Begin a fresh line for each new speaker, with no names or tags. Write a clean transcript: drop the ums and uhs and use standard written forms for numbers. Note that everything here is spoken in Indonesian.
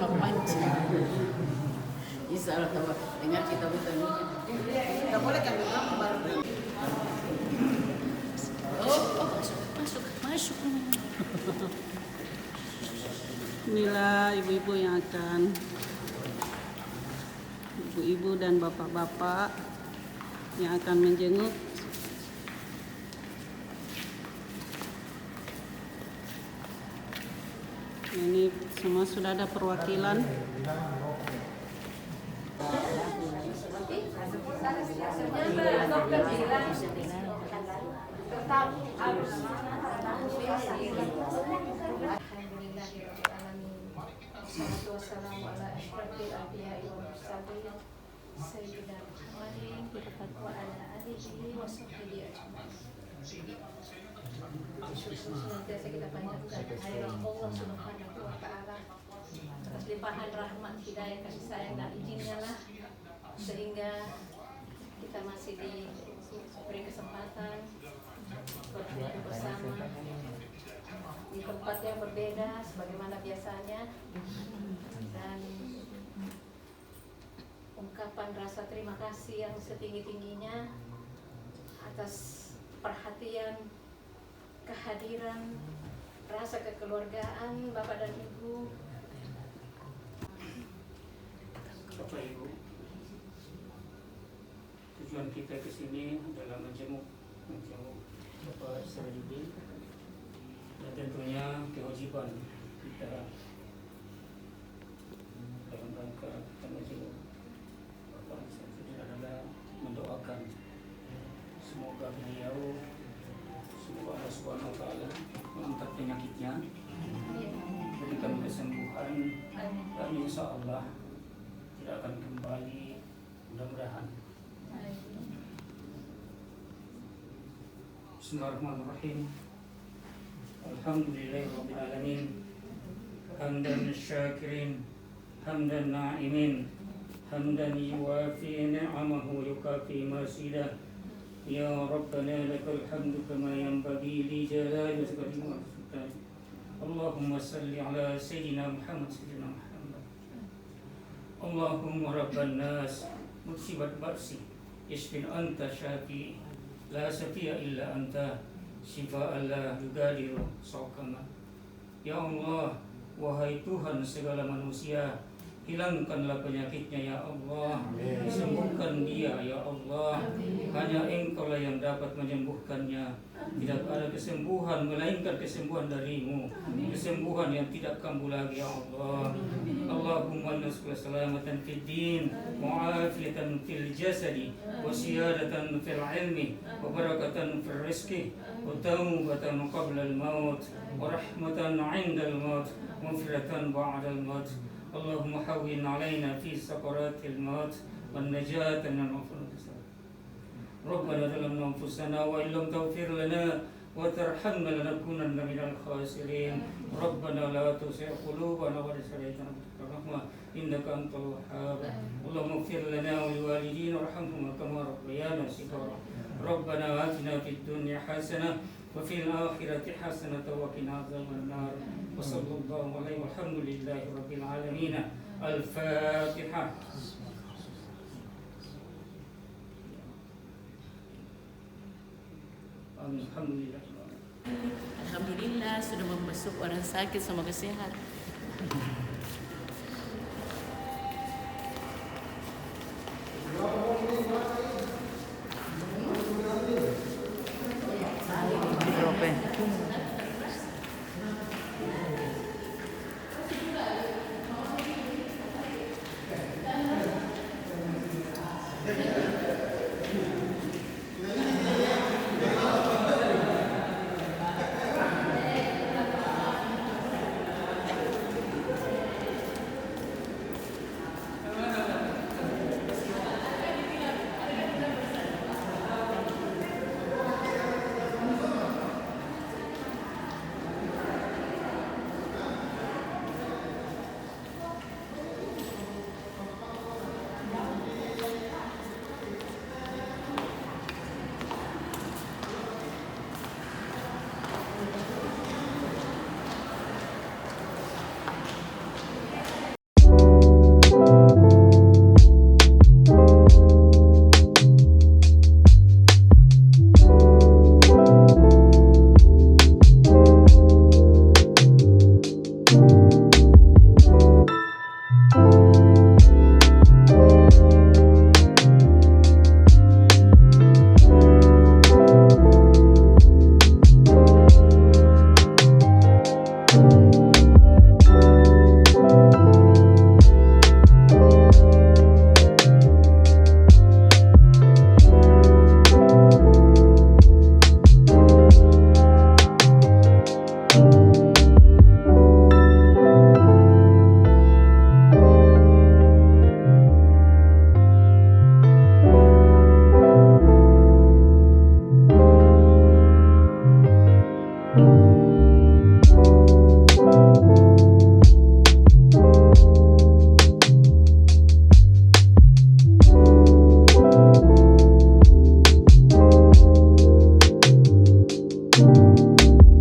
mancing. Insya Allah tahu dengar kita betul.
Tidak boleh kami gambar.
Oh, masuk.
Inilah ibu-ibu yang akan, ibu-ibu dan bapak-bapak yang akan menjenguk ini. Semua sudah ada perwakilan.
Wassalamu ala asyrafil anbiya'i wal mursalin sayyidina Muhammadin wa ala alihi wa sahbihi ajma'in. Senantiasa kita panjatkan kehadirat Allah Subhanahu wa taala atas limpahan rahmat, hidayah, kasih sayang dan izinnya lah sehingga kita masih diberi kesempatan berkumpul bersama di tempat yang berbeda sebagaimana biasanya, dan ungkapan rasa terima kasih yang setinggi-tingginya atas perhatian, kehadiran, rasa kekeluargaan Bapak dan Ibu.
Bapak Ibu, tujuan kita ke sini adalah menjenguk Bapak Sarjudi, dan tentunya kewajiban kita dalam rangka menjenguk Bapak Sarjudi adalah mendoakan semoga beliau, semoga Allah Subhanahu wa taala mengangkat penyakitnya, berikan kesembuhan, dan insya Allah tidak akan kembali, mudah-mudahan. Bismillahirrahmanirrahim. Alhamdulillahirabbil alamin. Hamdan syakirin, hamdan na'imin, hamdan yuwafi ni'amahu yukafi masidah. Ya Rabbana lakal hamdu kama yanbaghi li jalali wajhika wa sultan. Allahumma salli ala sayyidina Muhammad Allahumma rabban nas musibat ba'si isfin anta syafi la syafi'a illa anta syifa'an la yugadiru saqama. Ya Allah, wahai Tuhan segala manusia, hilangkanlah penyakitnya ya Allah. Sembuhkan dia ya Allah. Hanya Engkaulah yang dapat menyembuhkannya. Tidak ada kesembuhan melainkan kesembuhan darimu, kesembuhan yang tidak kambuh lagi ya Allah. Allahumma nas'aluka salamatan fid din, mu'afiyatan fil jasadi, wa siyadatan fil ilmi, wa barakatan fil rizqi, wa taubatan qabla al maut, wa rahmatan 'inda al maut, wa maghfiratan ba'da al maut. Allahumma hawwin 'alaina fi sakaratil maut wan najata min al-maut. Rabbana zalamna anfusana wa illam taghfir lana wa tarhamna lanakunanna minal khasirin. Rabbana la tuzigh qulubana ba'da idh hadaytana wa hab lana innaka antal wahhab. Allahumma ighfir lana wa liwalidina warhamhuma kama rabbayana shighara. Rabbana atina fid dunya hasanah wa fil akhirati hasanah wa qina adzaban nar. Wa sallallahu alaihi walhamdulillahi rabbil alamin. Al-Fatihah. Alhamdulillah.
Alhamdulillah sudah membesuk orang sakit, semoga sehat.